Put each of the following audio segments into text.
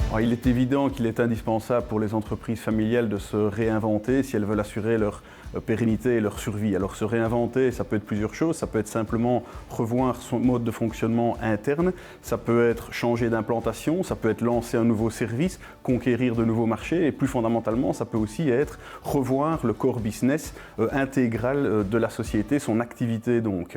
Alors, il est évident qu'il est indispensable pour les entreprises familiales de se réinventer si elles veulent assurer leur pérennité et leur survie. Alors se réinventer, ça peut être plusieurs choses, ça peut être simplement revoir son mode de fonctionnement interne, ça peut être changer d'implantation, ça peut être lancer un nouveau service, conquérir de nouveaux marchés et plus fondamentalement, ça peut aussi être revoir le core business intégral de la société, son activité donc.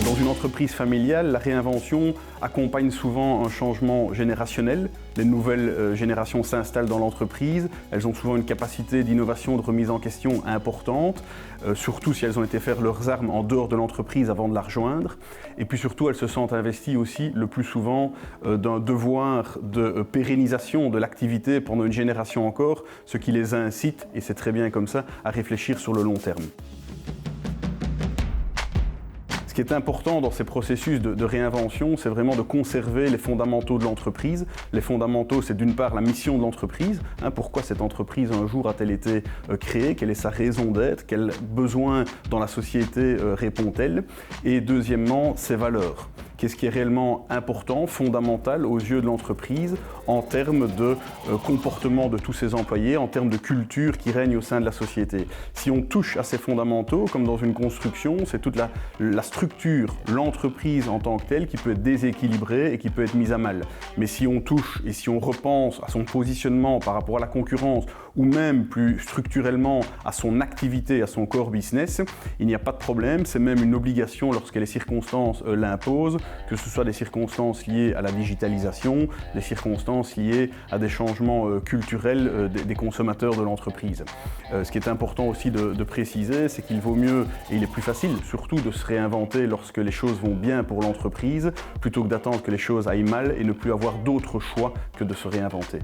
Dans une entreprise familiale, la réinvention accompagne souvent un changement générationnel. Les nouvelles générations s'installent dans l'entreprise, elles ont souvent une capacité d'innovation, de remise en question importante, surtout si elles ont été faire leurs armes en dehors de l'entreprise avant de la rejoindre. Et puis surtout, elles se sentent investies aussi le plus souvent d'un devoir de pérennisation de l'activité pendant une génération encore, ce qui les incite, et c'est très bien comme ça, à réfléchir sur le long terme. Ce qui est important dans ces processus de réinvention, c'est vraiment de conserver les fondamentaux de l'entreprise. Les fondamentaux, c'est d'une part la mission de l'entreprise, pourquoi cette entreprise un jour a-t-elle été créée, quelle est sa raison d'être, quels besoins dans la société répond-elle, et deuxièmement, ses valeurs. Qu'est-ce qui est réellement important, fondamental aux yeux de l'entreprise en termes de comportement de tous ses employés, en termes de culture qui règne au sein de la société. Si on touche à ces fondamentaux, comme dans une construction, c'est toute la structure, l'entreprise en tant que telle qui peut être déséquilibrée et qui peut être mise à mal. Mais si on touche et si on repense à son positionnement par rapport à la concurrence ou même plus structurellement à son activité, à son core business, il n'y a pas de problème, c'est même une obligation lorsque les circonstances l'imposent, que ce soit des circonstances liées à la digitalisation, des circonstances liées à des changements culturels des consommateurs de l'entreprise. Ce qui est important aussi de préciser, c'est qu'il vaut mieux, et il est plus facile surtout de se réinventer lorsque les choses vont bien pour l'entreprise, plutôt que d'attendre que les choses aillent mal et ne plus avoir d'autre choix que de se réinventer.